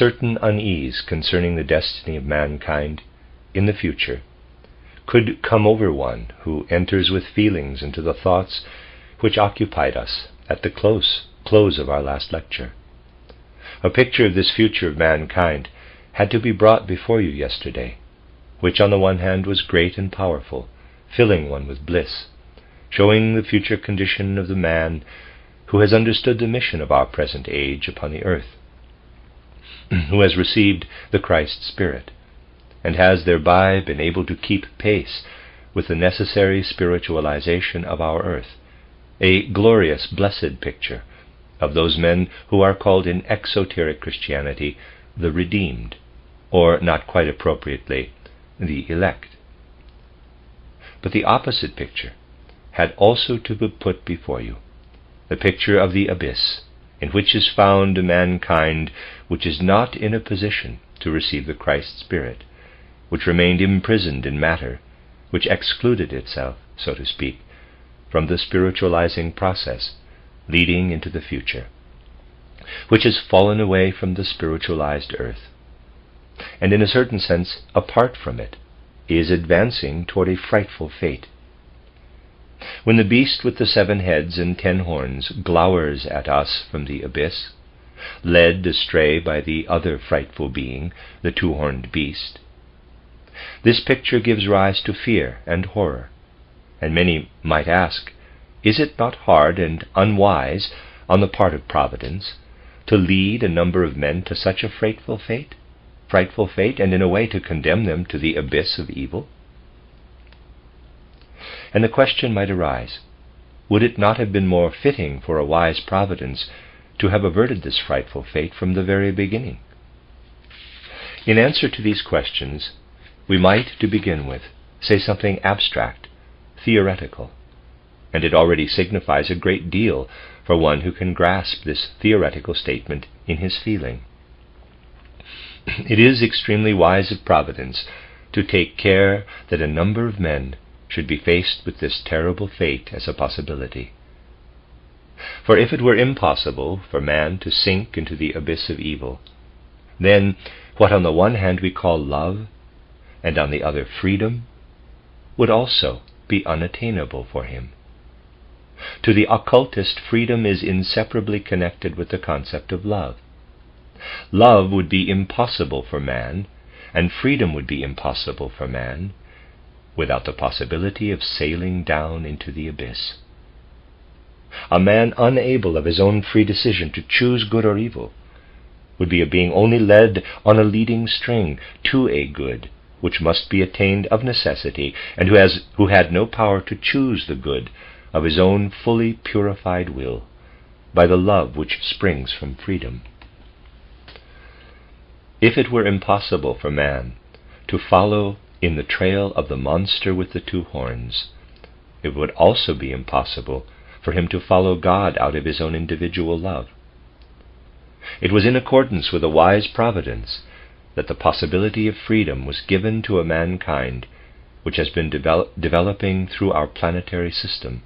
certain unease concerning the destiny of mankind in the future could come over one who enters with feelings into the thoughts which occupied us at the close of our last lecture. A picture of this future of mankind had to be brought before you yesterday, which on the one hand was great and powerful, filling one with bliss, showing the future condition of the man who has understood the mission of our present age upon the earth, who has received the Christ Spirit, and has thereby been able to keep pace with the necessary spiritualization of our earth, a glorious, blessed picture of those men who are called in exoteric Christianity the redeemed, or, not quite appropriately, the elect. But the opposite picture had also to be put before you, the picture of the abyss, in which is found a mankind which is not in a position to receive the Christ Spirit, which remained imprisoned in matter, which excluded itself, so to speak, from the spiritualizing process leading into the future, which has fallen away from the spiritualized earth, and in a certain sense, apart from it, is advancing toward a frightful fate. When the beast with the 7 heads and 10 horns glowers at us from the abyss, led astray by the other frightful being, the 2-horned beast, this picture gives rise to fear and horror, and many might ask, is it not hard and unwise on the part of Providence to lead a number of men to such a frightful fate, and in a way to condemn them to the abyss of evil? And the question might arise, would it not have been more fitting for a wise Providence to have averted this frightful fate from the very beginning? In answer to these questions, we might, to begin with, say something abstract, theoretical, and it already signifies a great deal for one who can grasp this theoretical statement in his feeling. It is extremely wise of Providence to take care that a number of men should be faced with this terrible fate as a possibility. For if it were impossible for man to sink into the abyss of evil, then what on the one hand we call love, and on the other freedom, would also be unattainable for him. To the occultist, freedom is inseparably connected with the concept of love. Love would be impossible for man, and freedom would be impossible for man, without the possibility of sailing down into the abyss. A man unable of his own free decision to choose good or evil would be a being only led on a leading string to a good which must be attained of necessity, and who had no power to choose the good of his own fully purified will by the love which springs from freedom. If it were impossible for man to follow in the trail of the monster with the 2 horns, it would also be impossible for him to follow God out of his own individual love. It was in accordance with a wise providence that the possibility of freedom was given to a mankind which has been developing through our planetary system,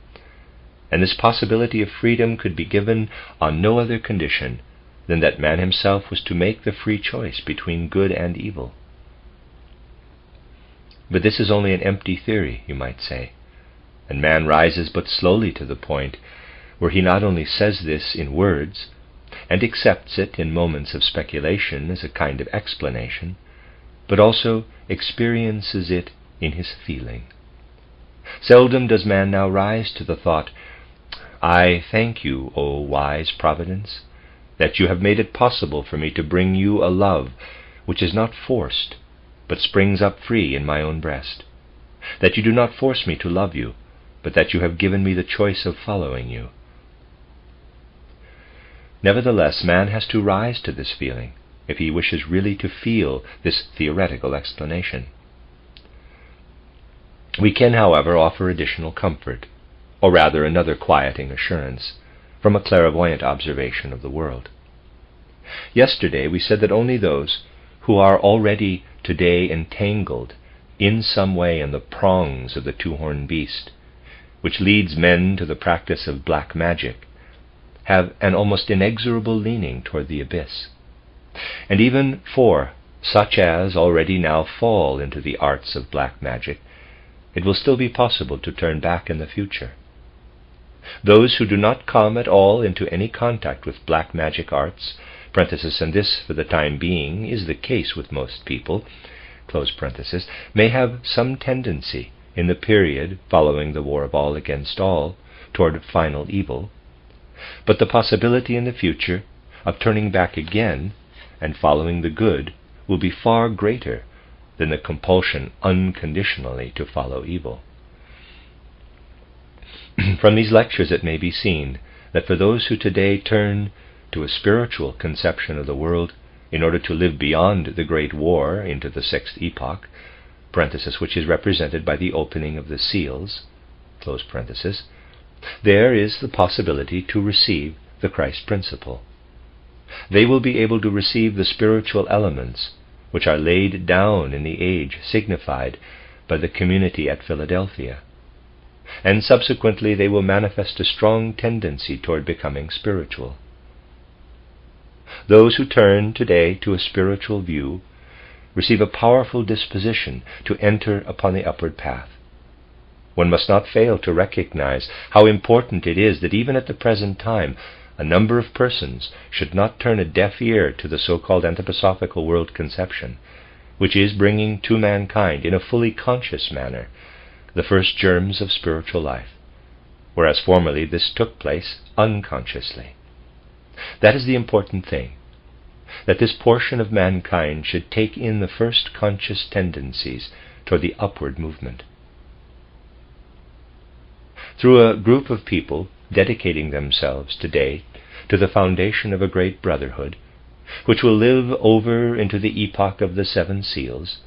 and this possibility of freedom could be given on no other condition than that man himself was to make the free choice between good and evil. But this is only an empty theory, you might say, and man rises but slowly to the point where he not only says this in words, and accepts it in moments of speculation as a kind of explanation, but also experiences it in his feeling. Seldom does man now rise to the thought, I thank you, O wise Providence, that you have made it possible for me to bring you a love which is not forced, but springs up free in my own breast, that you do not force me to love you, but that you have given me the choice of following you. Nevertheless, man has to rise to this feeling if he wishes really to feel this theoretical explanation. We can, however, offer additional comfort, or rather another quieting assurance, from a clairvoyant observation of the world. Yesterday we said that only those who are already today entangled in some way in the prongs of the 2-horned beast, which leads men to the practice of black magic, have an almost inexorable leaning toward the abyss. And even for such as already now fall into the arts of black magic, it will still be possible to turn back in the future. Those who do not come at all into any contact with black magic arts, and this for the time being is the case with most people, may have some tendency in the period following the war of all against all toward final evil, but the possibility in the future of turning back again and following the good will be far greater than the compulsion unconditionally to follow evil. From these lectures it may be seen that for those who today turn to a spiritual conception of the world in order to live beyond the Great War into the sixth epoch, which is represented by the opening of the seals, there is the possibility to receive the Christ principle. They will be able to receive the spiritual elements which are laid down in the age signified by the community at Philadelphia, and subsequently they will manifest a strong tendency toward becoming spiritual. Those who turn today to a spiritual view receive a powerful disposition to enter upon the upward path. One must not fail to recognize how important it is that even at the present time a number of persons should not turn a deaf ear to the so-called anthroposophical world conception, which is bringing to mankind in a fully conscious manner the first germs of spiritual life, whereas formerly this took place unconsciously. That is the important thing, that this portion of mankind should take in the first conscious tendencies toward the upward movement. Through a group of people dedicating themselves today to the foundation of a great brotherhood, which will live over into the epoch of the seven seals,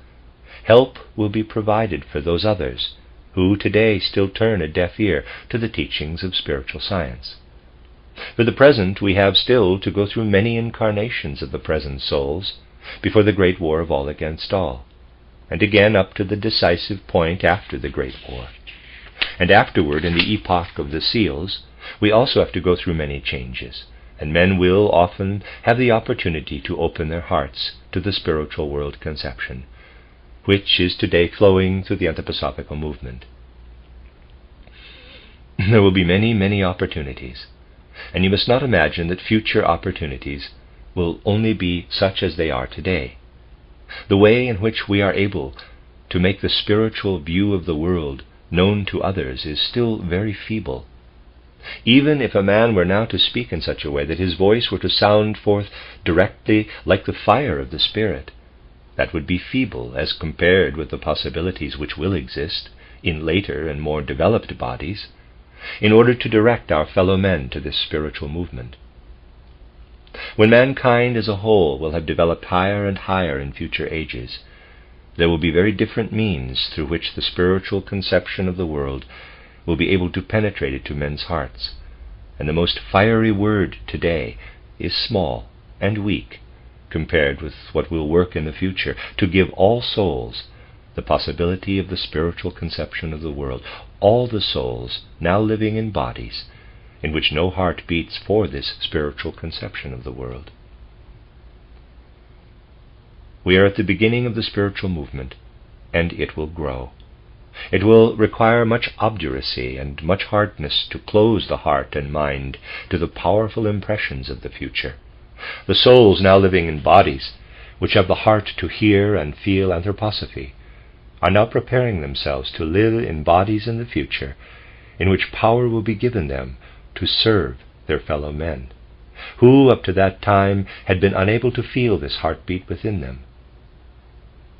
help will be provided for those others who today still turn a deaf ear to the teachings of spiritual science. For the present, we have still to go through many incarnations of the present souls before the great war of all against all, and again up to the decisive point after the great war. And afterward, in the epoch of the seals, we also have to go through many changes, and men will often have the opportunity to open their hearts to the spiritual world conception, which is today flowing through the anthroposophical movement. There will be many, many opportunities, and you must not imagine that future opportunities will only be such as they are today. The way in which we are able to make the spiritual view of the world known to others is still very feeble. Even if a man were now to speak in such a way that his voice were to sound forth directly like the fire of the Spirit, that would be feeble as compared with the possibilities which will exist in later and more developed bodies, in order to direct our fellow men to this spiritual movement. When mankind as a whole will have developed higher and higher in future ages, there will be very different means through which the spiritual conception of the world will be able to penetrate into men's hearts, and the most fiery word today is small and weak compared with what will work in the future to give all souls the possibility of the spiritual conception of the world, all the souls now living in bodies in which no heart beats for this spiritual conception of the world. We are at the beginning of the spiritual movement, and it will grow. It will require much obduracy and much hardness to close the heart and mind to the powerful impressions of the future. The souls now living in bodies, which have the heart to hear and feel anthroposophy, are now preparing themselves to live in bodies in the future in which power will be given them to serve their fellow men, who up to that time had been unable to feel this heartbeat within them.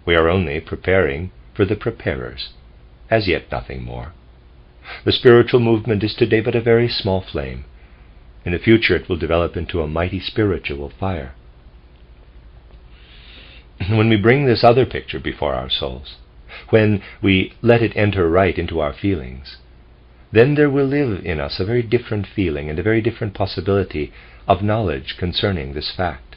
We are only preparing for the preparers, as yet nothing more. The spiritual movement is today but a very small flame. In the future it will develop into a mighty spiritual fire. When we bring this other picture before our souls, when we let it enter right into our feelings, then there will live in us a very different feeling and a very different possibility of knowledge concerning this fact.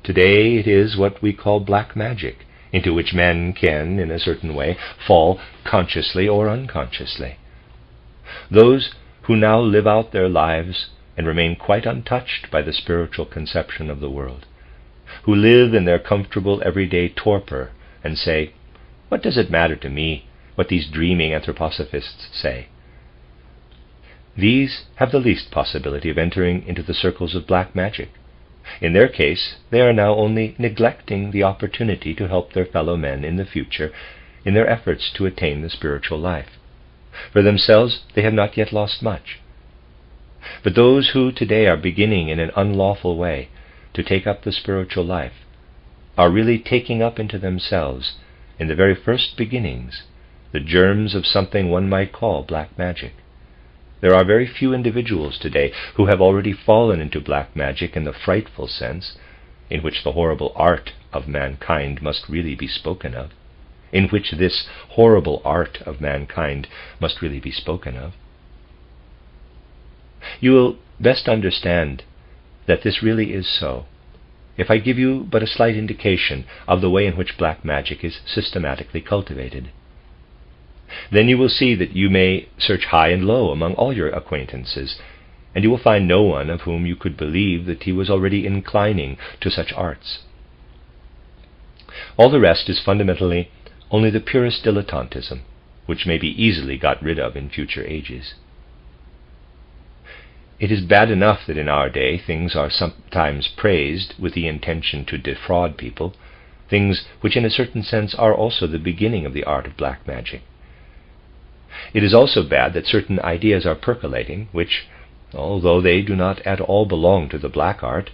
Today it is what we call black magic, into which men can, in a certain way, fall consciously or unconsciously. Those who now live out their lives and remain quite untouched by the spiritual conception of the world who live in their comfortable everyday torpor and say, "What does it matter to me what these dreaming anthroposophists say?" These have the least possibility of entering into the circles of black magic. In their case, they are now only neglecting the opportunity to help their fellow men in the future in their efforts to attain the spiritual life. For themselves, they have not yet lost much. But those who today are beginning in an unlawful way to take up the spiritual life are really taking up into themselves, in the very first beginnings, the germs of something one might call black magic. There are very few individuals today who have already fallen into black magic in the frightful sense, in which the horrible art of mankind must really be spoken of, in which this horrible art of mankind must really be spoken of. You will best understand that this really is so if I give you but a slight indication of the way in which black magic is systematically cultivated. Then you will see that you may search high and low among all your acquaintances, and you will find no one of whom you could believe that he was already inclining to such arts. All the rest is fundamentally only the purest dilettantism, which may be easily got rid of in future ages. It is bad enough that in our day things are sometimes praised with the intention to defraud people, things which in a certain sense are also the beginning of the art of black magic. It is also bad that certain ideas are percolating, which, although they do not at all belong to the black art,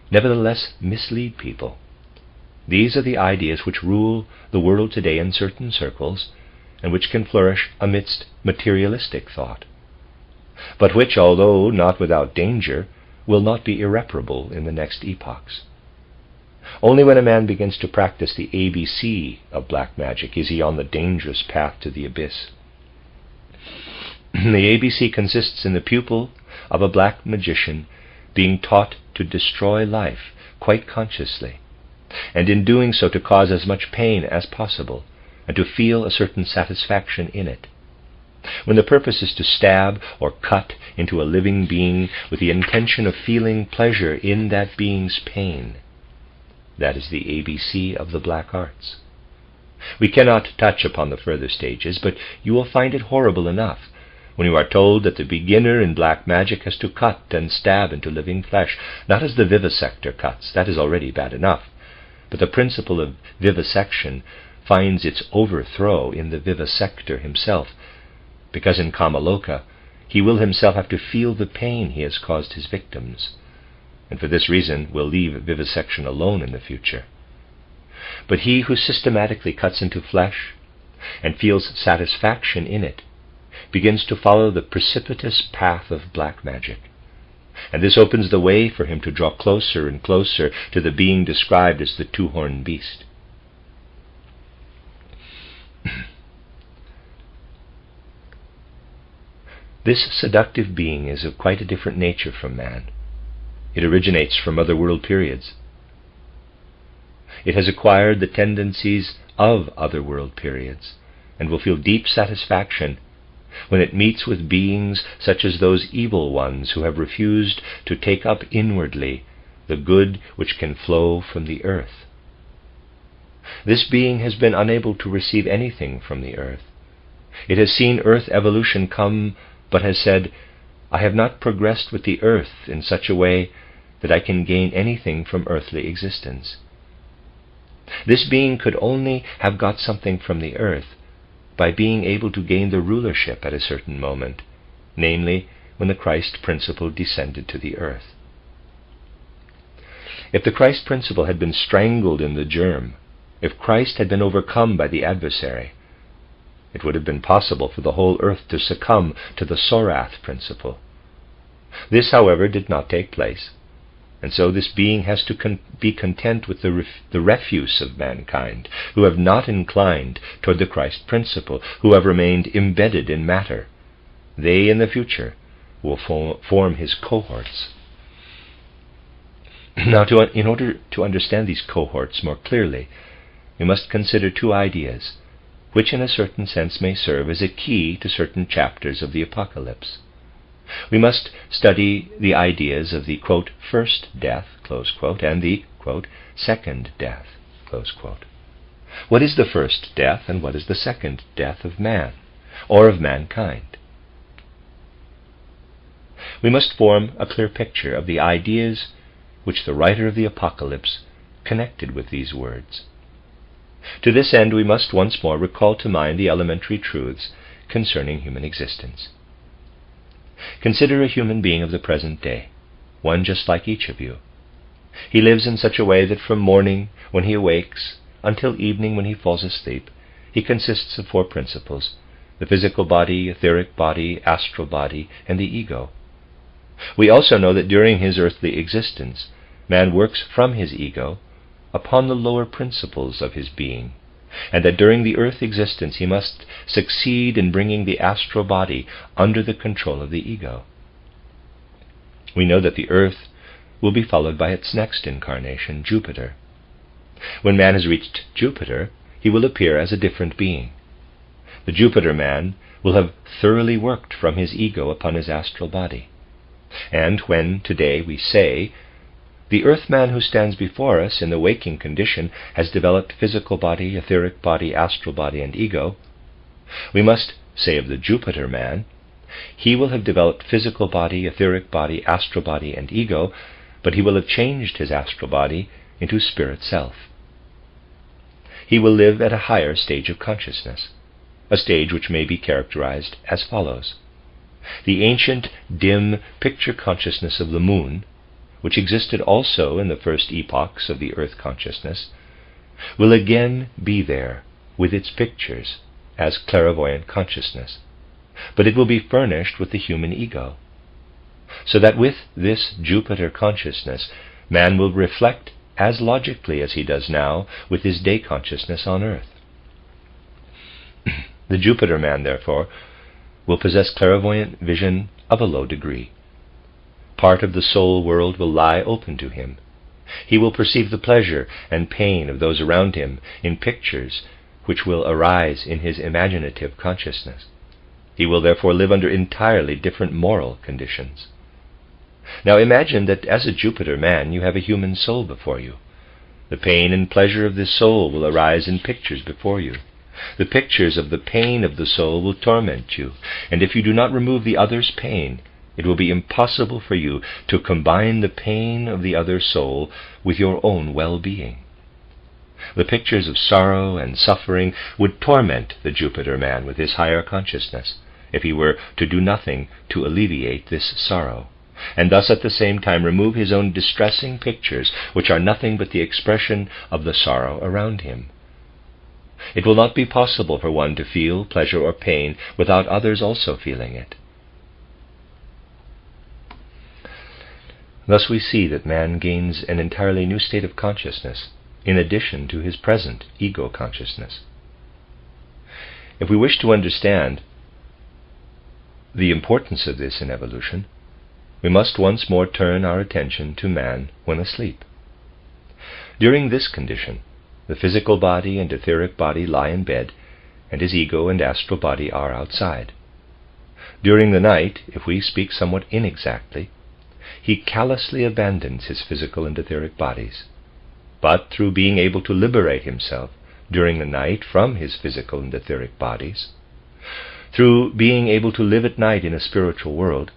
nevertheless mislead people. These are the ideas which rule the world today in certain circles, and which can flourish amidst materialistic thought, but which, although not without danger, will not be irreparable in the next epochs. Only when a man begins to practice the ABC of black magic is he on the dangerous path to the abyss. The ABC consists in the pupil of a black magician being taught to destroy life quite consciously, and in doing so to cause as much pain as possible, and to feel a certain satisfaction in it. When the purpose is to stab or cut into a living being with the intention of feeling pleasure in that being's pain, that is the ABC of the black arts. We cannot touch upon the further stages, but you will find it horrible enough when you are told that the beginner in black magic has to cut and stab into living flesh, not as the vivisector cuts, that is already bad enough, but the principle of vivisection finds its overthrow in the vivisector himself, because in Kamaloka he will himself have to feel the pain he has caused his victims, and for this reason will leave vivisection alone in the future. But he who systematically cuts into flesh and feels satisfaction in it begins to follow the precipitous path of black magic, and this opens the way for him to draw closer and closer to the being described as the two-horned beast. This seductive being is of quite a different nature from man. It originates from other world periods. It has acquired the tendencies of other world periods, and will feel deep satisfaction when it meets with beings such as those evil ones who have refused to take up inwardly the good which can flow from the earth. This being has been unable to receive anything from the earth. It has seen earth evolution come, but has said, "I have not progressed with the earth in such a way that I can gain anything from earthly existence." This being could only have got something from the earth by being able to gain the rulership at a certain moment, namely when the Christ principle descended to the earth. If the Christ principle had been strangled in the germ, if Christ had been overcome by the adversary, it would have been possible for the whole earth to succumb to the Sorath principle. This, however, did not take place, and so this being has to be content with the refuse of mankind, who have not inclined toward the Christ principle, who have remained embedded in matter. They, in the future, will form his cohorts. Now, in order to understand these cohorts more clearly, we must consider two ideas, which in a certain sense may serve as a key to certain chapters of the Apocalypse. We must study the ideas of the, quote, first death, close quote, and the, quote, second death, close quote. What is the first death and what is the second death of man, or of mankind? We must form a clear picture of the ideas which the writer of the Apocalypse connected with these words. To this end, we must once more recall to mind the elementary truths concerning human existence. Consider a human being of the present day, one just like each of you. He lives in such a way that from morning, when he awakes, until evening, when he falls asleep, he consists of four principles: the physical body, etheric body, astral body, and the ego. We also know that during his earthly existence, man works from his ego upon the lower principles of his being, and that during the earth existence he must succeed in bringing the astral body under the control of the ego. We know that the earth will be followed by its next incarnation, Jupiter. When man has reached Jupiter, he will appear as a different being. The Jupiter man will have thoroughly worked from his ego upon his astral body. And when today we say, the earth man who stands before us in the waking condition has developed physical body, etheric body, astral body, and ego, we must say of the Jupiter man, he will have developed physical body, etheric body, astral body, and ego, but he will have changed his astral body into spirit self. He will live at a higher stage of consciousness, a stage which may be characterized as follows. The ancient, dim picture consciousness of the moon, which existed also in the first epochs of the earth consciousness, will again be there with its pictures as clairvoyant consciousness, but it will be furnished with the human ego, so that with this Jupiter consciousness, man will reflect as logically as he does now with his day consciousness on earth. The Jupiter man, therefore, will possess clairvoyant vision of a low degree. Part of the soul world will lie open to him. He will perceive the pleasure and pain of those around him in pictures which will arise in his imaginative consciousness. He will therefore live under entirely different moral conditions. Now imagine that as a Jupiter man you have a human soul before you. The pain and pleasure of this soul will arise in pictures before you. The pictures of the pain of the soul will torment you, and if you do not remove the other's pain, it will be impossible for you to combine the pain of the other soul with your own well-being. The pictures of sorrow and suffering would torment the Jupiter man with his higher consciousness, if he were to do nothing to alleviate this sorrow, and thus at the same time remove his own distressing pictures, which are nothing but the expression of the sorrow around him. It will not be possible for one to feel pleasure or pain without others also feeling it. Thus we see that man gains an entirely new state of consciousness in addition to his present ego consciousness. If we wish to understand the importance of this in evolution, we must once more turn our attention to man when asleep. During this condition, the physical body and etheric body lie in bed, and his ego and astral body are outside. During the night, if we speak somewhat inexactly, he callously abandons his physical and etheric bodies. But through being able to liberate himself during the night from his physical and etheric bodies, through being able to live at night in a spiritual world,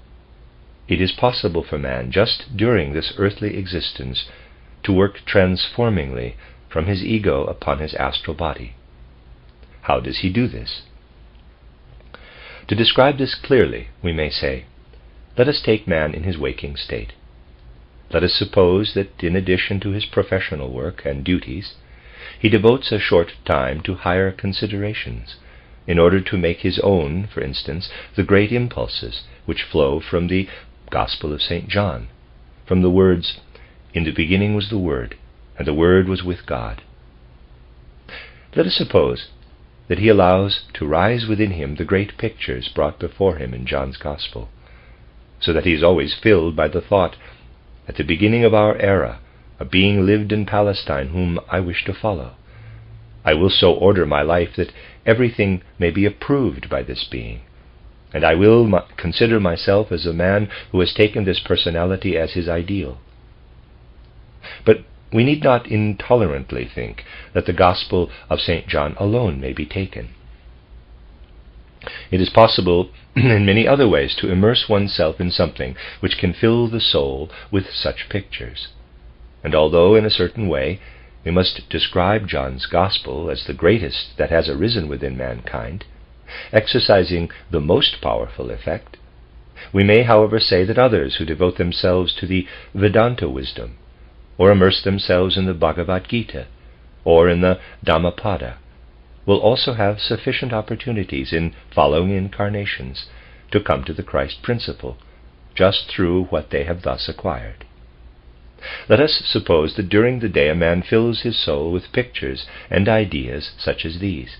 it is possible for man, just during this earthly existence, to work transformingly from his ego upon his astral body. How does he do this? To describe this clearly, we may say, let us take man in his waking state. Let us suppose that in addition to his professional work and duties, he devotes a short time to higher considerations, in order to make his own, for instance, the great impulses which flow from the Gospel of St. John, from the words, "In the beginning was the Word, and the Word was with God." Let us suppose that he allows to rise within him the great pictures brought before him in John's Gospel, so that he is always filled by the thought, "At the beginning of our era, a being lived in Palestine whom I wish to follow. I will so order my life that everything may be approved by this being, and I will consider myself as a man who has taken this personality as his ideal." But we need not intolerantly think that the Gospel of St. John alone may be taken. It is possible in many other ways to immerse oneself in something which can fill the soul with such pictures. And although in a certain way we must describe John's Gospel as the greatest that has arisen within mankind, exercising the most powerful effect, we may, however, say that others who devote themselves to the Vedanta wisdom, or immerse themselves in the Bhagavad Gita, or in the Dhammapada, will also have sufficient opportunities in following incarnations to come to the Christ principle, just through what they have thus acquired. Let us suppose that during the day a man fills his soul with pictures and ideas such as these.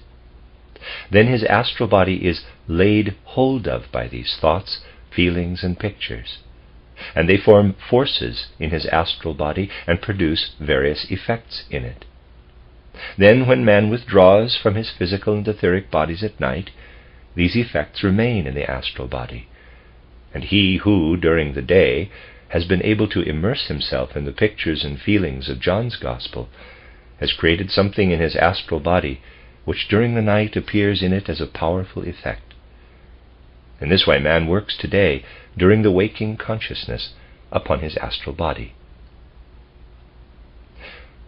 Then his astral body is laid hold of by these thoughts, feelings, and pictures, and they form forces in his astral body and produce various effects in it. Then when man withdraws from his physical and etheric bodies at night, these effects remain in the astral body, and he who, during the day, has been able to immerse himself in the pictures and feelings of John's Gospel has created something in his astral body which during the night appears in it as a powerful effect. In this way man works today during the waking consciousness upon his astral body.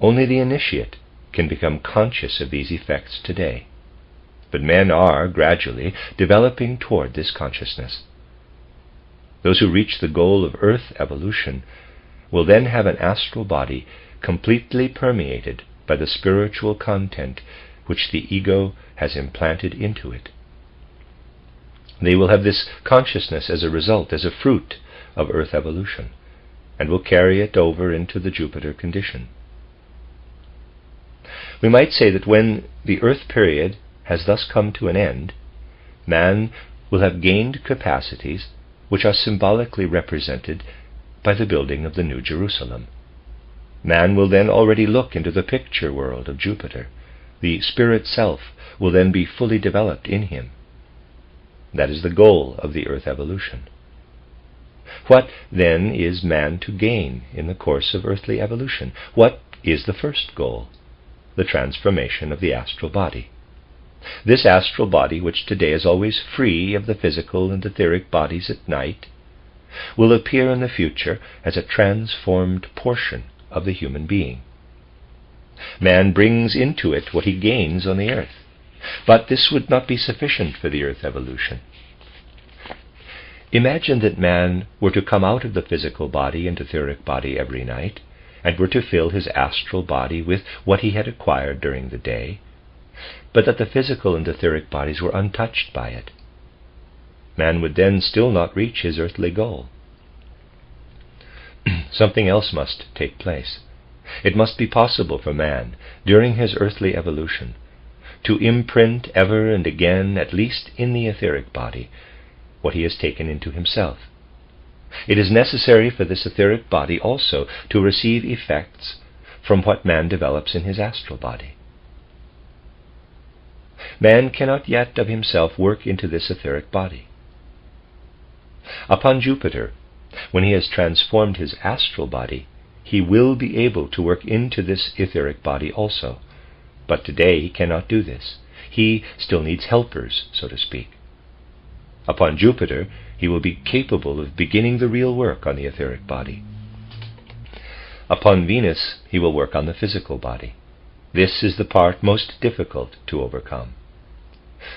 Only the initiate can become conscious of these effects today, but men are gradually developing toward this consciousness. Those who reach the goal of earth evolution will then have an astral body completely permeated by the spiritual content which the ego has implanted into it. They will have this consciousness as a result, as a fruit of earth evolution, and will carry it over into the Jupiter condition. We might say that when the earth period has thus come to an end, man will have gained capacities which are symbolically represented by the building of the New Jerusalem. Man will then already look into the picture world of Jupiter. The spirit self will then be fully developed in him. That is the goal of the earth evolution. What, then, is man to gain in the course of earthly evolution? What is the first goal? The transformation of the astral body. This astral body, which today is always free of the physical and etheric bodies at night, will appear in the future as a transformed portion of the human being. Man brings into it what he gains on the earth, but this would not be sufficient for the earth evolution. Imagine that man were to come out of the physical body and etheric body every night, and were to fill his astral body with what he had acquired during the day, but that the physical and etheric bodies were untouched by it. Man would then still not reach his earthly goal. Something else must take place. It must be possible for man, during his earthly evolution, to imprint ever and again, at least in the etheric body, what he has taken into himself. It is necessary for this etheric body also to receive effects from what man develops in his astral body. Man cannot yet of himself work into this etheric body. Upon Jupiter, when he has transformed his astral body, he will be able to work into this etheric body also. But today he cannot do this. He still needs helpers, so to speak. Upon Jupiter, he will be capable of beginning the real work on the etheric body. Upon Venus, he will work on the physical body. This is the part most difficult to overcome.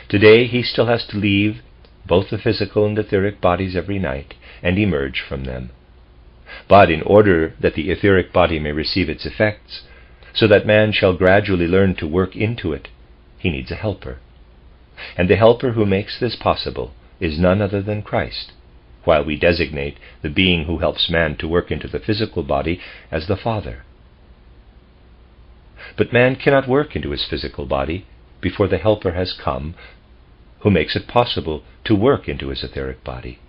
Today he still has to leave both the physical and etheric bodies every night and emerge from them. But in order that the etheric body may receive its effects, so that man shall gradually learn to work into it, he needs a helper. And the helper who makes this possible is none other than Christ, while we designate the being who helps man to work into the physical body as the Father. But man cannot work into his physical body before the helper has come, who makes it possible to work into his etheric body.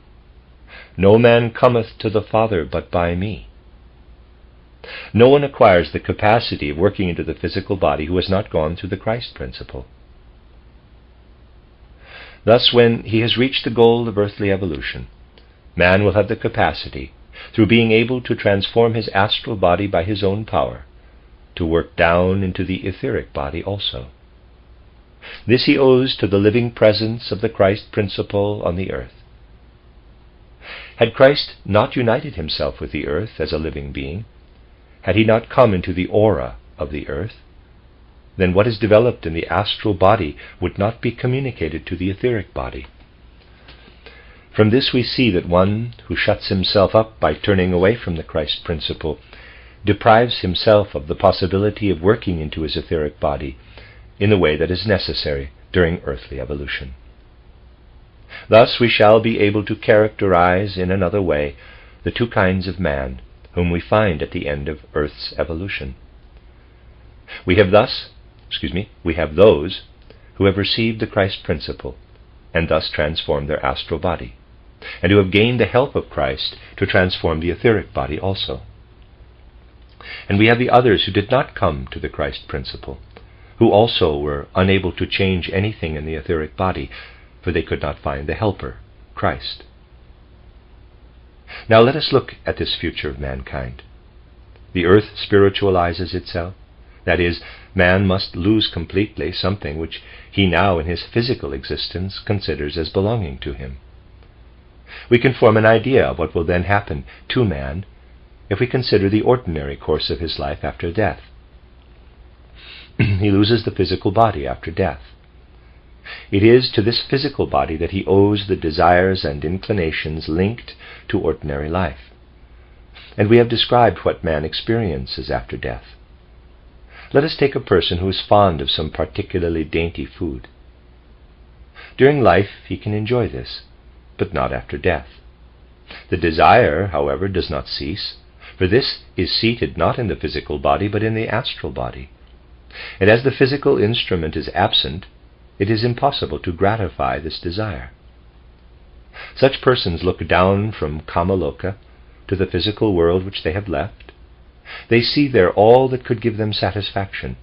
No man cometh to the Father but by me. No one acquires the capacity of working into the physical body who has not gone through the Christ principle. Thus, when he has reached the goal of earthly evolution, man will have the capacity, through being able to transform his astral body by his own power, to work down into the etheric body also. This he owes to the living presence of the Christ principle on the earth. Had Christ not united himself with the earth as a living being, had he not come into the aura of the earth, then what is developed in the astral body would not be communicated to the etheric body. From this we see that one who shuts himself up by turning away from the Christ principle deprives himself of the possibility of working into his etheric body in the way that is necessary during earthly evolution. Thus we shall be able to characterize in another way the two kinds of man whom we find at the end of Earth's evolution. We have those who have received the Christ principle and thus transformed their astral body, and who have gained the help of Christ to transform the etheric body also. And we have the others who did not come to the Christ principle, who also were unable to change anything in the etheric body, for they could not find the helper, Christ. Now let us look at this future of mankind. The earth spiritualizes itself. That is, man must lose completely something which he now in his physical existence considers as belonging to him. We can form an idea of what will then happen to man if we consider the ordinary course of his life after death. He loses the physical body after death. It is to this physical body that he owes the desires and inclinations linked to ordinary life. And we have described what man experiences after death. Let us take a person who is fond of some particularly dainty food. During life he can enjoy this, but not after death. The desire, however, does not cease, for this is seated not in the physical body but in the astral body. And as the physical instrument is absent, it is impossible to gratify this desire. Such persons look down from Kamaloka to the physical world which they have left. They see there all that could give them satisfaction,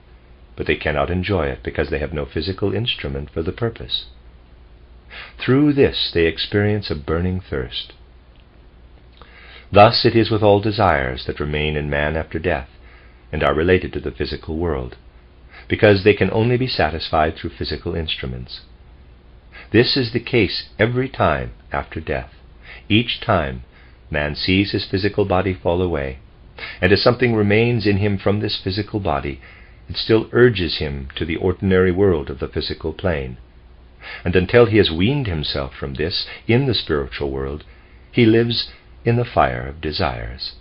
but they cannot enjoy it because they have no physical instrument for the purpose. Through this they experience a burning thirst. Thus it is with all desires that remain in man after death and are related to the physical world, because they can only be satisfied through physical instruments. This is the case every time after death. Each time man sees his physical body fall away, and as something remains in him from this physical body, it still urges him to the ordinary world of the physical plane. And until he has weaned himself from this in the spiritual world, he lives in the fire of desires.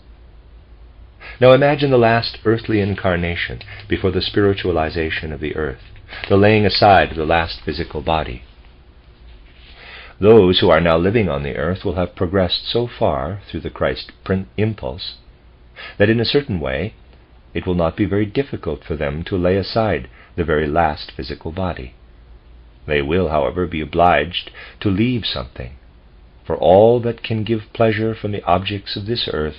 Now imagine the last earthly incarnation before the spiritualization of the earth, the laying aside of the last physical body. Those who are now living on the earth will have progressed so far through the Christ impulse that in a certain way it will not be very difficult for them to lay aside the very last physical body. They will, however, be obliged to leave something, for all that can give pleasure from the objects of this earth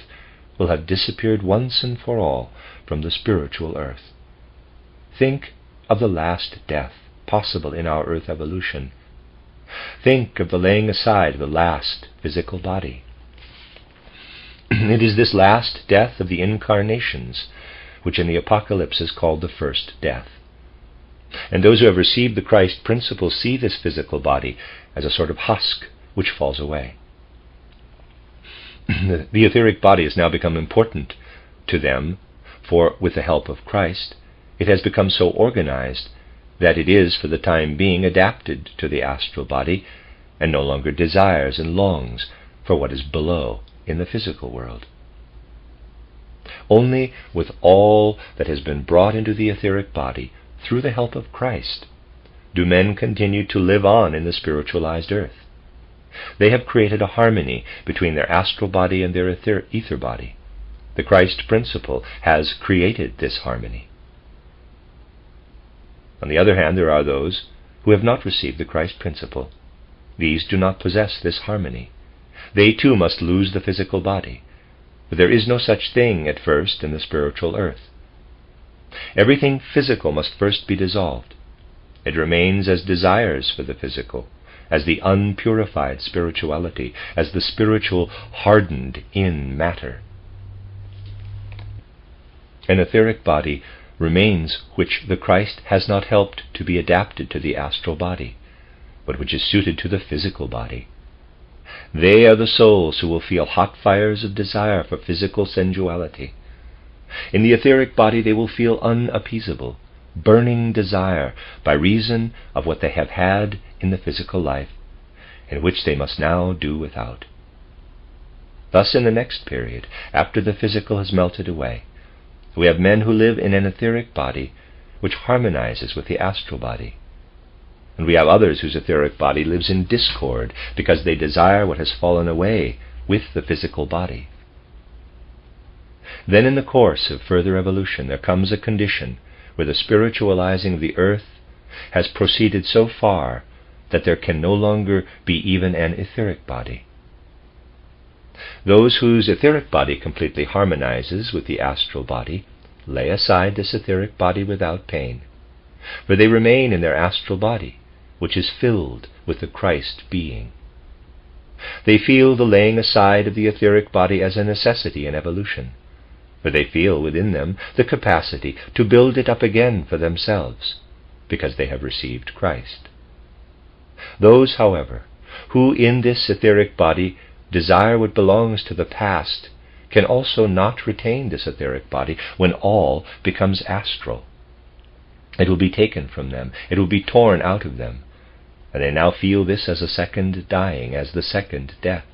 will have disappeared once and for all from the spiritual earth. Think of the last death possible in our earth evolution. Think of the laying aside of the last physical body. It is this last death of the incarnations which in the Apocalypse is called the first death. And those who have received the Christ principle see this physical body as a sort of husk which falls away. The etheric body has now become important to them, for with the help of Christ, it has become so organized that it is for the time being adapted to the astral body and no longer desires and longs for what is below in the physical world. Only with all that has been brought into the etheric body through the help of Christ do men continue to live on in the spiritualized earth. They have created a harmony between their astral body and their ether body. The Christ principle has created this harmony. On the other hand, there are those who have not received the Christ principle. These do not possess this harmony. They too must lose the physical body, but there is no such thing at first in the spiritual earth. Everything physical must first be dissolved. It remains as desires for the physical, as the unpurified spirituality, as the spiritual hardened in matter. An etheric body remains which the Christ has not helped to be adapted to the astral body, but which is suited to the physical body. They are the souls who will feel hot fires of desire for physical sensuality. In the etheric body they will feel unappeasable, burning desire by reason of what they have had in the physical life, and which they must now do without. Thus in the next period, after the physical has melted away, we have men who live in an etheric body which harmonizes with the astral body. And we have others whose etheric body lives in discord because they desire what has fallen away with the physical body. Then in the course of further evolution there comes a condition where the spiritualizing of the earth has proceeded so far that there can no longer be even an etheric body. Those whose etheric body completely harmonizes with the astral body lay aside this etheric body without pain, for they remain in their astral body, which is filled with the Christ being. They feel the laying aside of the etheric body as a necessity in evolution, for they feel within them the capacity to build it up again for themselves, because they have received Christ. Those, however, who in this etheric body desire what belongs to the past can also not retain this etheric body when all becomes astral. It will be taken from them, it will be torn out of them, and they now feel this as a second dying, as the second death.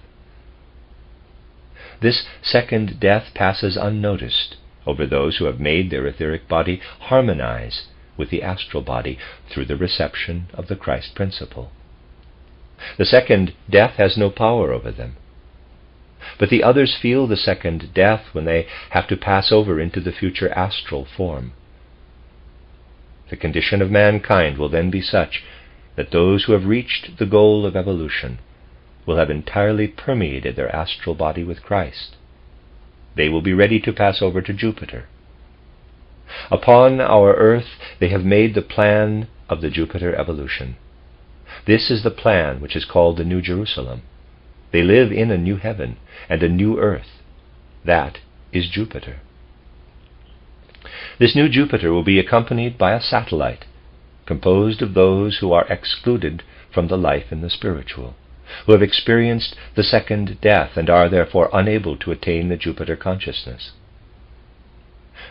This second death passes unnoticed over those who have made their etheric body harmonize with the astral body through the reception of the Christ principle. The second death has no power over them, but the others feel the second death when they have to pass over into the future astral form. The condition of mankind will then be such that those who have reached the goal of evolution will have entirely permeated their astral body with Christ. They will be ready to pass over to Jupiter. Upon our earth they have made the plan of the Jupiter evolution. This is the plan which is called the New Jerusalem. They live in a new heaven and a new earth. That is Jupiter. This new Jupiter will be accompanied by a satellite, composed of those who are excluded from the life in the spiritual, who have experienced the second death and are therefore unable to attain the Jupiter consciousness.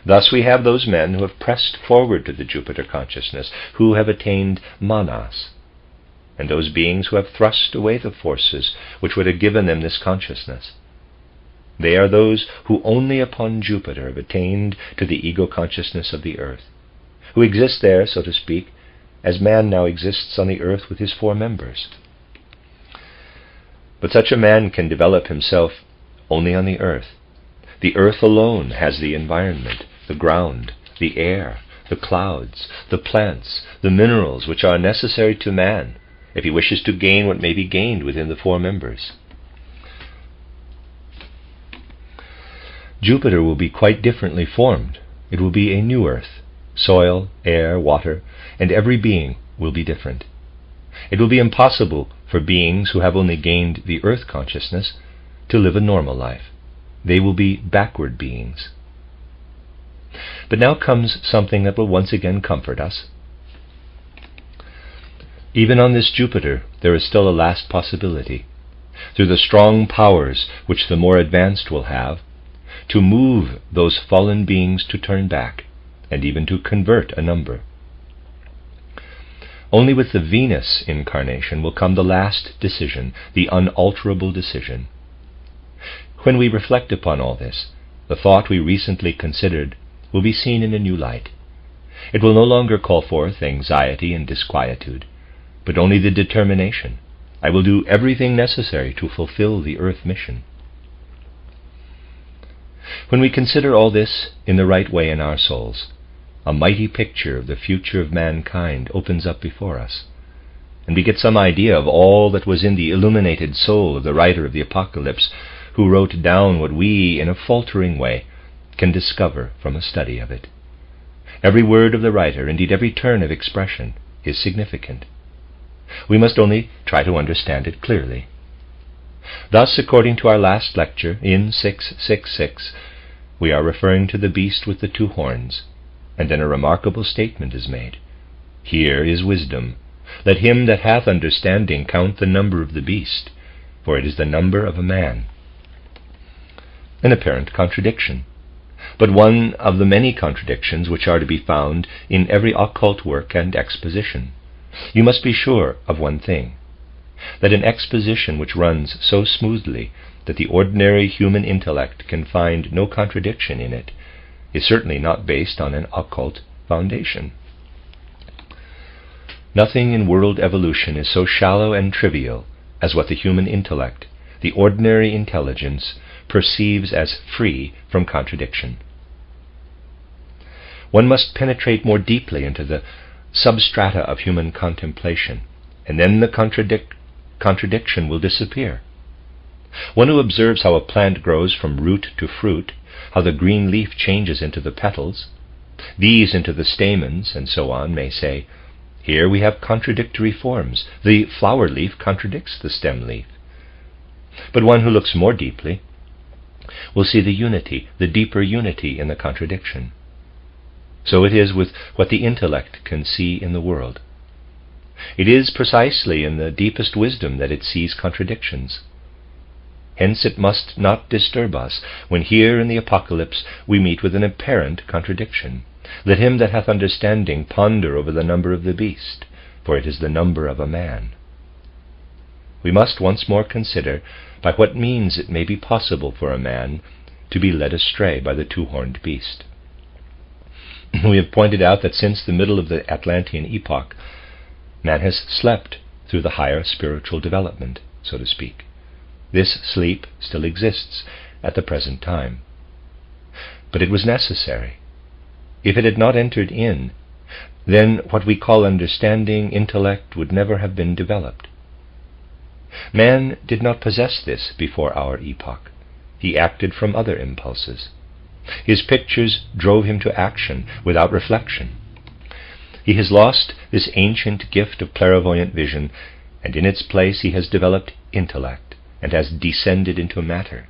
Thus we have those men who have pressed forward to the Jupiter consciousness, who have attained manas, and those beings who have thrust away the forces which would have given them this consciousness. They are those who only upon Jupiter have attained to the ego consciousness of the earth, who exist there, so to speak, as man now exists on the earth with his four members. But such a man can develop himself only on the earth. The earth alone has the environment, the ground, the air, the clouds, the plants, the minerals which are necessary to man if he wishes to gain what may be gained within the four members. Jupiter will be quite differently formed. It will be a new earth. Soil, air, water, and every being will be different. It will be impossible for beings who have only gained the earth consciousness to live a normal life. They will be backward beings. But now comes something that will once again comfort us. Even on this Jupiter, there is still a last possibility, through the strong powers which the more advanced will have, to move those fallen beings to turn back, and even to convert a number. Only with the Venus incarnation will come the last decision, the unalterable decision. When we reflect upon all this, the thought we recently considered will be seen in a new light. It will no longer call forth anxiety and disquietude, but only the determination, I will do everything necessary to fulfill the earth mission. When we consider all this in the right way in our souls, a mighty picture of the future of mankind opens up before us, and we get some idea of all that was in the illuminated soul of the writer of the Apocalypse, who wrote down what we, in a faltering way, can discover from a study of it. Every word of the writer, indeed every turn of expression, is significant. We must only try to understand it clearly. Thus, according to our last lecture in 666, we are referring to the beast with the two horns. and then a remarkable statement is made. Here is wisdom. Let him that hath understanding count the number of the beast, for it is the number of a man. An apparent contradiction, but one of the many contradictions which are to be found in every occult work and exposition. You must be sure of one thing, that an exposition which runs so smoothly that the ordinary human intellect can find no contradiction in it is certainly not based on an occult foundation. Nothing in world evolution is so shallow and trivial as what the human intellect, the ordinary intelligence, perceives as free from contradiction. One must penetrate more deeply into the substrata of human contemplation, and then the contradiction will disappear. One who observes how a plant grows from root to fruit, how the green leaf changes into the petals, these into the stamens, and so on, may say, here we have contradictory forms. The flower leaf contradicts the stem leaf. But one who looks more deeply will see the unity, the deeper unity in the contradiction. So it is with what the intellect can see in the world. It is precisely in the deepest wisdom that it sees contradictions. Hence it must not disturb us when here in the Apocalypse we meet with an apparent contradiction. Let him that hath understanding ponder over the number of the beast, for it is the number of a man. We must once more consider by what means it may be possible for a man to be led astray by the two-horned beast. We have pointed out that since the middle of the Atlantean epoch, man has slept through the higher spiritual development, so to speak. This sleep still exists at the present time. But it was necessary. If it had not entered in, then what we call understanding, intellect, would never have been developed. Man did not possess this before our epoch. He acted from other impulses. His pictures drove him to action without reflection. He has lost this ancient gift of clairvoyant vision, and in its place he has developed intellect and has descended into matter.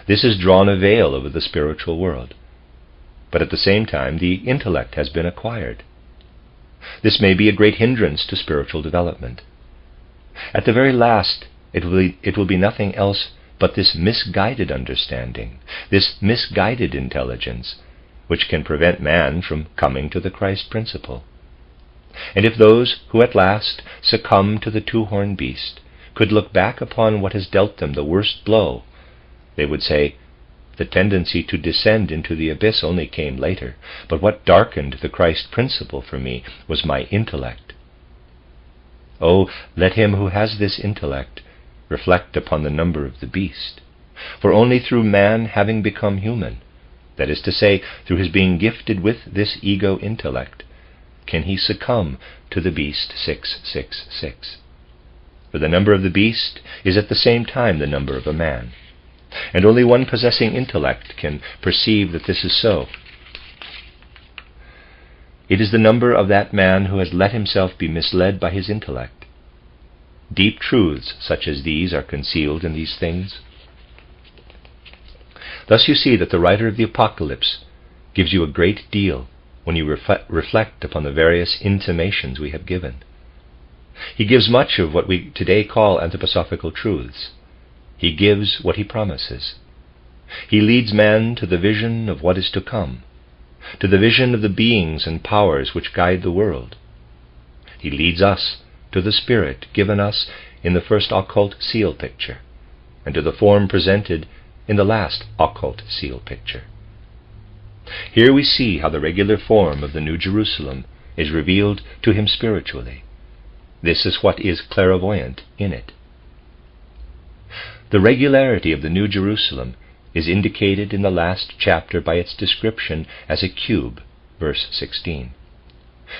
This has drawn a veil over the spiritual world, but at the same time the intellect has been acquired. This may be a great hindrance to spiritual development. At the very last, it will be nothing else but this misguided understanding, this misguided intelligence, which can prevent man from coming to the Christ principle. And if those who at last succumb to the two-horned beast could look back upon what has dealt them the worst blow, they would say, the tendency to descend into the abyss only came later, but what darkened the Christ principle for me was my intellect. Oh, let him who has this intellect reflect upon the number of the beast, for only through man having become human, that is to say, through his being gifted with this ego intellect, can he succumb to the beast 666. For the number of the beast is at the same time the number of a man, and only one possessing intellect can perceive that this is so. It is the number of that man who has let himself be misled by his intellect. Deep truths such as these are concealed in these things. Thus you see that the writer of the Apocalypse gives you a great deal when you reflect upon the various intimations we have given. He gives much of what we today call anthroposophical truths. He gives what he promises. He leads man to the vision of what is to come, to the vision of the beings and powers which guide the world. He leads us to the spirit given us in the first occult seal picture, and to the form presented in the last occult seal picture. Here we see how the regular form of the New Jerusalem is revealed to him spiritually. This is what is clairvoyant in it. The regularity of the New Jerusalem is indicated in the last chapter by its description as a cube, verse 16.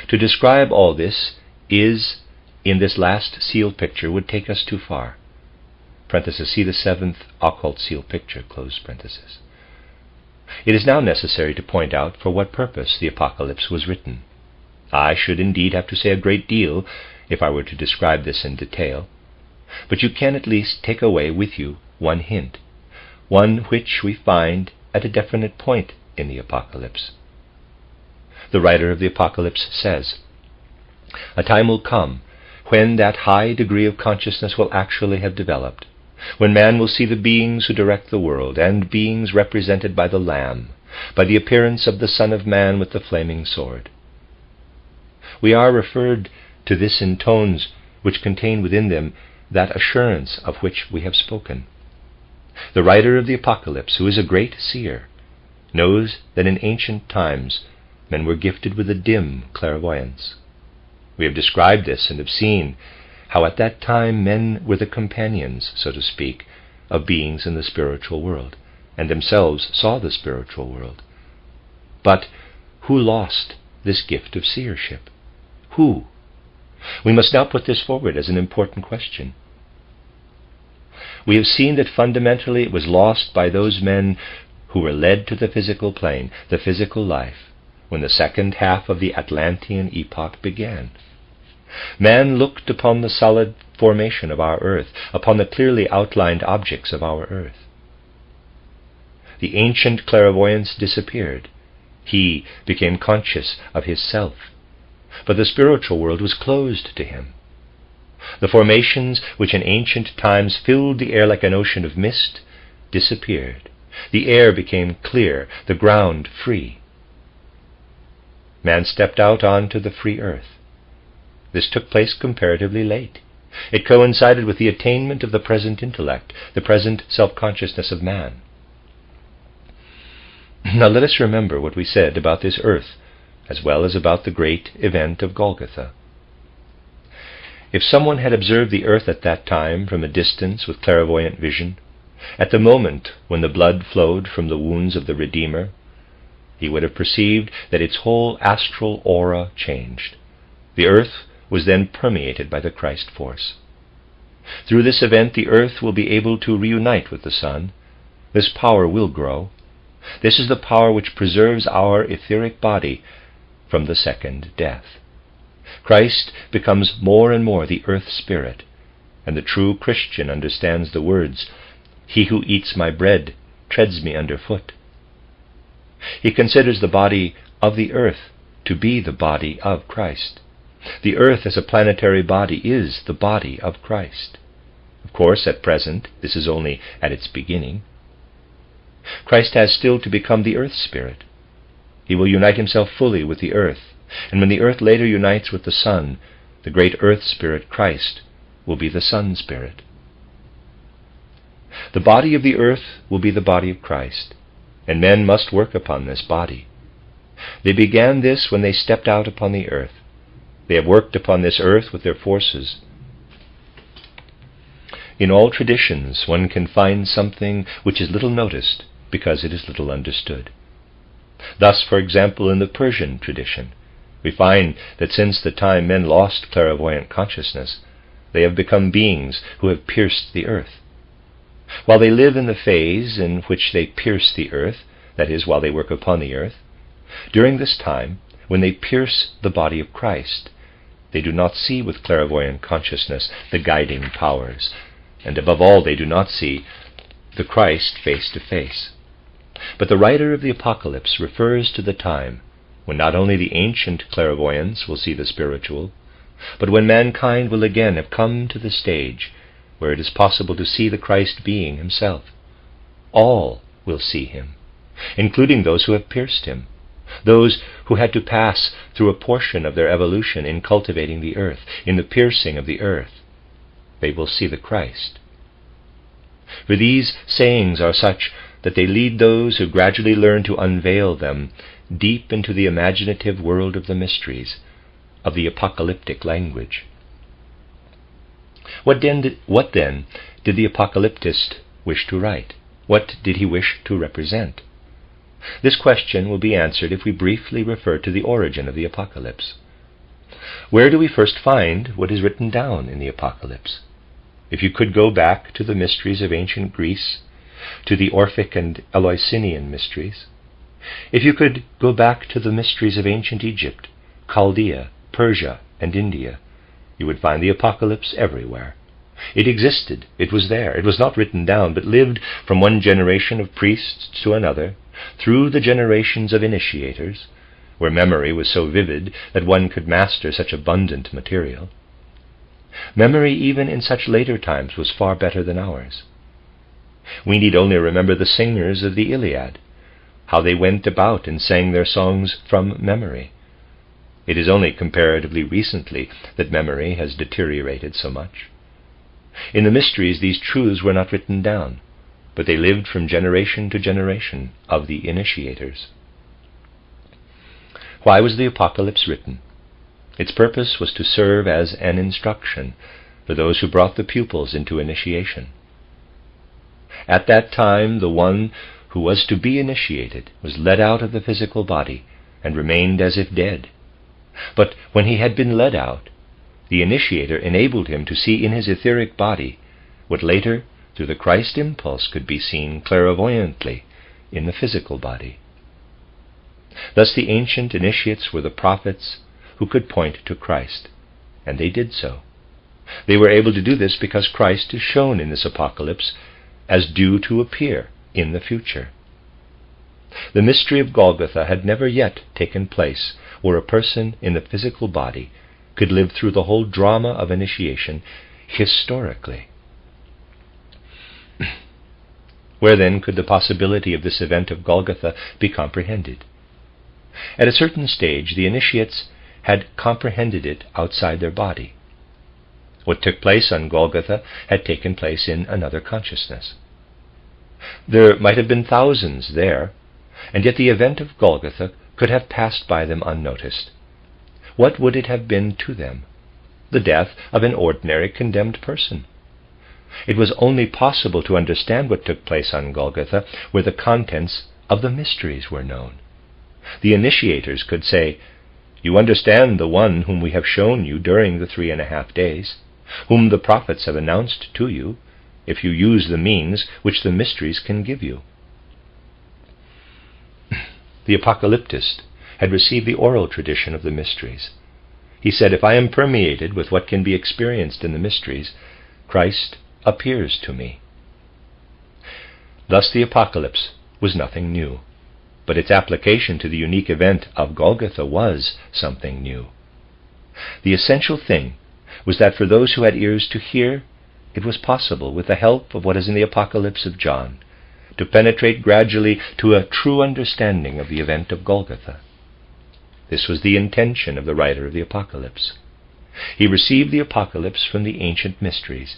To describe all this is, in this last seal picture, would take us too far. Parenthesis, see the seventh occult seal picture, close parenthesis. It is now necessary to point out for what purpose the Apocalypse was written. I should indeed have to say a great deal if I were to describe this in detail, but you can at least take away with you one hint, one which we find at a definite point in the Apocalypse. The writer of the Apocalypse says, "A time will come when that high degree of consciousness will actually have developed, when man will see the beings who direct the world, and beings represented by the Lamb, by the appearance of the Son of Man with the flaming sword." We are referred to this in tones which contain within them that assurance of which we have spoken. The writer of the Apocalypse, who is a great seer, knows that in ancient times men were gifted with a dim clairvoyance. We have described this and have seen how at that time men were the companions, so to speak, of beings in the spiritual world, and themselves saw the spiritual world. But who lost this gift of seership? Who? We must now put this forward as an important question. We have seen that fundamentally it was lost by those men who were led to the physical plane, the physical life, when the second half of the Atlantean epoch began. Man looked upon the solid formation of our earth, upon the clearly outlined objects of our earth. The ancient clairvoyance disappeared. He became conscious of his self, but the spiritual world was closed to him. The formations which in ancient times filled the air like an ocean of mist disappeared. The air became clear, the ground free. Man stepped out onto the free earth. This took place comparatively late. It coincided with the attainment of the present intellect, the present self-consciousness of man. Now let us remember what we said about this earth, as well as about the great event of Golgotha. If someone had observed the earth at that time from a distance with clairvoyant vision, at the moment when the blood flowed from the wounds of the Redeemer, he would have perceived that its whole astral aura changed. The earth was then permeated by the Christ force. Through this event, the earth will be able to reunite with the sun. This power will grow. This is the power which preserves our etheric body from the second death. Christ becomes more and more the earth spirit, and the true Christian understands the words, "He who eats my bread treads me underfoot." He considers the body of the earth to be the body of Christ. The earth as a planetary body is the body of Christ. Of course, at present, this is only at its beginning. Christ has still to become the earth spirit. He will unite himself fully with the earth, and when the earth later unites with the sun, the great earth spirit Christ will be the sun spirit. The body of the earth will be the body of Christ, and men must work upon this body. They began this when they stepped out upon the earth. They have worked upon this earth with their forces. In all traditions one can find something which is little noticed because it is little understood. Thus, for example, in the Persian tradition, we find that since the time men lost clairvoyant consciousness, they have become beings who have pierced the earth. While they live in the phase in which they pierce the earth, that is, while they work upon the earth, during this time, when they pierce the body of Christ, they do not see with clairvoyant consciousness the guiding powers, and above all they do not see the Christ face to face. But the writer of the Apocalypse refers to the time when not only the ancient clairvoyants will see the spiritual, but when mankind will again have come to the stage where it is possible to see the Christ being himself. All will see him, including those who have pierced him, those who had to pass through a portion of their evolution in cultivating the earth, in the piercing of the earth. They will see the Christ. For these sayings are such that they lead those who gradually learn to unveil them deep into the imaginative world of the mysteries, of the apocalyptic language. What then did the apocalyptist wish to write? What did he wish to represent? This question will be answered if we briefly refer to the origin of the apocalypse. Where do we first find what is written down in the apocalypse? If you could go back to the mysteries of ancient Greece, to the Orphic and Eleusinian mysteries, if you could go back to the mysteries of ancient Egypt, Chaldea, Persia, and India, you would find the apocalypse everywhere. It existed, it was there, it was not written down, but lived from one generation of priests to another, through the generations of initiators, where memory was so vivid that one could master such abundant material. Memory even in such later times was far better than ours. We need only remember the singers of the Iliad, how they went about and sang their songs from memory. It is only comparatively recently that memory has deteriorated so much. In the mysteries, these truths were not written down, but they lived from generation to generation of the initiators. Why was the Apocalypse written? Its purpose was to serve as an instruction for those who brought the pupils into initiation. At that time, the one who was to be initiated was led out of the physical body and remained as if dead. But when he had been led out, the initiator enabled him to see in his etheric body what later, through the Christ impulse, could be seen clairvoyantly in the physical body. Thus the ancient initiates were the prophets who could point to Christ, and they did so. They were able to do this because Christ is shown in this apocalypse as due to appear in the future. The mystery of Golgotha had never yet taken place where a person in the physical body could live through the whole drama of initiation historically. Where then could the possibility of this event of Golgotha be comprehended? At a certain stage, the initiates had comprehended it outside their body. What took place on Golgotha had taken place in another consciousness. There might have been thousands there, and yet the event of Golgotha could have passed by them unnoticed. What would it have been to them? The death of an ordinary condemned person. It was only possible to understand what took place on Golgotha where the contents of the mysteries were known. The initiators could say, "You understand the one whom we have shown you during the 3.5 days, whom the prophets have announced to you, if you use the means which the mysteries can give you." The apocalyptist had received the oral tradition of the mysteries. He said, "If I am permeated with what can be experienced in the mysteries, Christ appears to me." Thus the apocalypse was nothing new, but its application to the unique event of Golgotha was something new. The essential thing was that for those who had ears to hear, it was possible, with the help of what is in the Apocalypse of John, to penetrate gradually to a true understanding of the event of Golgotha. This was the intention of the writer of the Apocalypse. He received the Apocalypse from the ancient mysteries.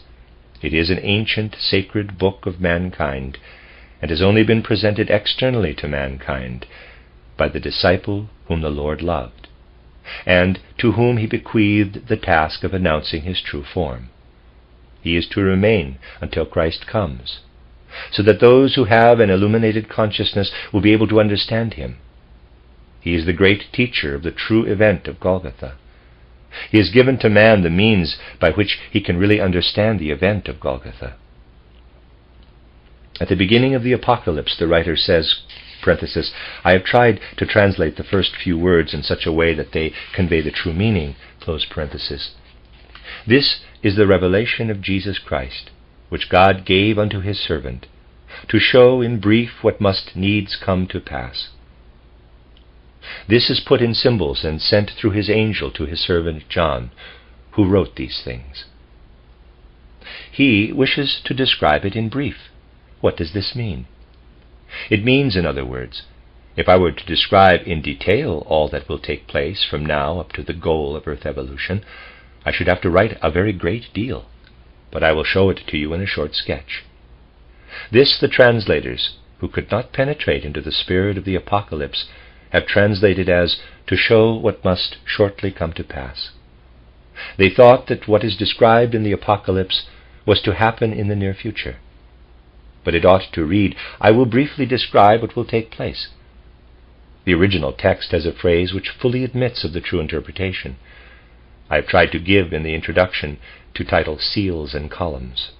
It is an ancient, sacred book of mankind, and has only been presented externally to mankind by the disciple whom the Lord loved, and to whom he bequeathed the task of announcing his true form. He is to remain until Christ comes, so that those who have an illuminated consciousness will be able to understand him. He is the great teacher of the true event of Golgotha. He has given to man the means by which he can really understand the event of Golgotha. At the beginning of the Apocalypse, the writer says, parenthesis, "I have tried to translate the first few words in such a way that they convey the true meaning," close parenthesis. "This is the revelation of Jesus Christ, which God gave unto his servant, to show in brief what must needs come to pass. This is put in symbols and sent through his angel to his servant John, who wrote these things." He wishes to describe it in brief. What does this mean? It means, in other words, if I were to describe in detail all that will take place from now up to the goal of Earth evolution, I should have to write a very great deal, but I will show it to you in a short sketch. This the translators, who could not penetrate into the spirit of the Apocalypse, have translated as to show what must shortly come to pass. They thought that what is described in the Apocalypse was to happen in the near future. But it ought to read, "I will briefly describe what will take place." The original text has a phrase which fully admits of the true interpretation. I have tried to give in the introduction to title Seals and Columns.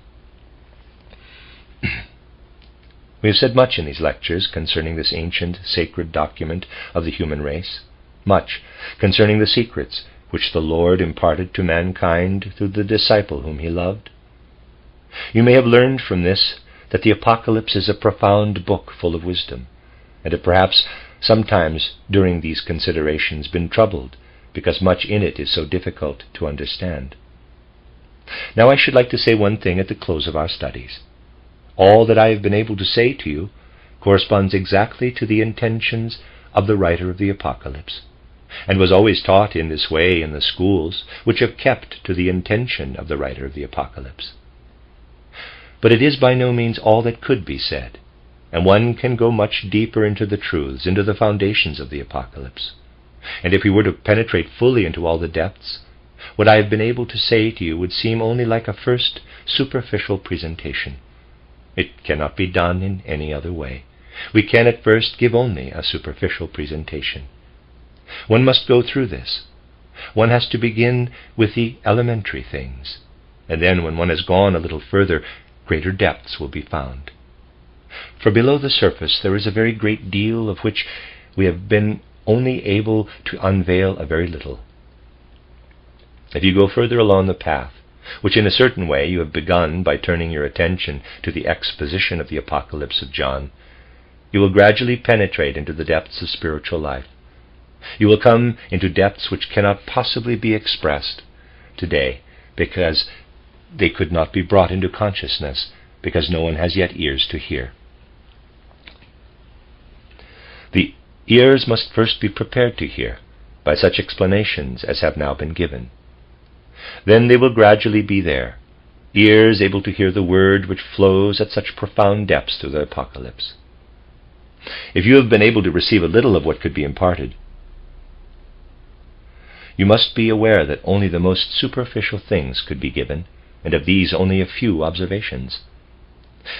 We have said much in these lectures concerning this ancient, sacred document of the human race, much concerning the secrets which the Lord imparted to mankind through the disciple whom he loved. You may have learned from this that the Apocalypse is a profound book full of wisdom, and of perhaps sometimes during these considerations been troubled because much in it is so difficult to understand. Now I should like to say one thing at the close of our studies. All that I have been able to say to you corresponds exactly to the intentions of the writer of the Apocalypse, and was always taught in this way in the schools which have kept to the intention of the writer of the Apocalypse. But it is by no means all that could be said, and one can go much deeper into the truths, into the foundations of the Apocalypse. And if we were to penetrate fully into all the depths, what I have been able to say to you would seem only like a first superficial presentation. It cannot be done in any other way. We can at first give only a superficial presentation. One must go through this. One has to begin with the elementary things, and then when one has gone a little further, greater depths will be found. For below the surface there is a very great deal of which we have been only able to unveil a very little. If you go further along the path, which in a certain way you have begun by turning your attention to the exposition of the Apocalypse of John, you will gradually penetrate into the depths of spiritual life. You will come into depths which cannot possibly be expressed today, because they could not be brought into consciousness, because no one has yet ears to hear. The ears must first be prepared to hear by such explanations as have now been given. Then they will gradually be there, ears able to hear the word which flows at such profound depths through the Apocalypse. If you have been able to receive a little of what could be imparted, you must be aware that only the most superficial things could be given, and of these only a few observations.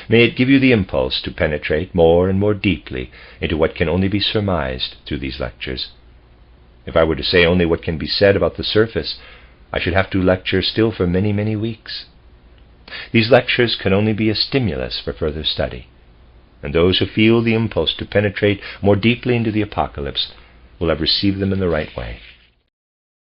May it give you the impulse to penetrate more and more deeply into what can only be surmised through these lectures. If I were to say only what can be said about the surface, I should have to lecture still for many, many weeks. These lectures can only be a stimulus for further study, and those who feel the impulse to penetrate more deeply into the Apocalypse will have received them in the right way.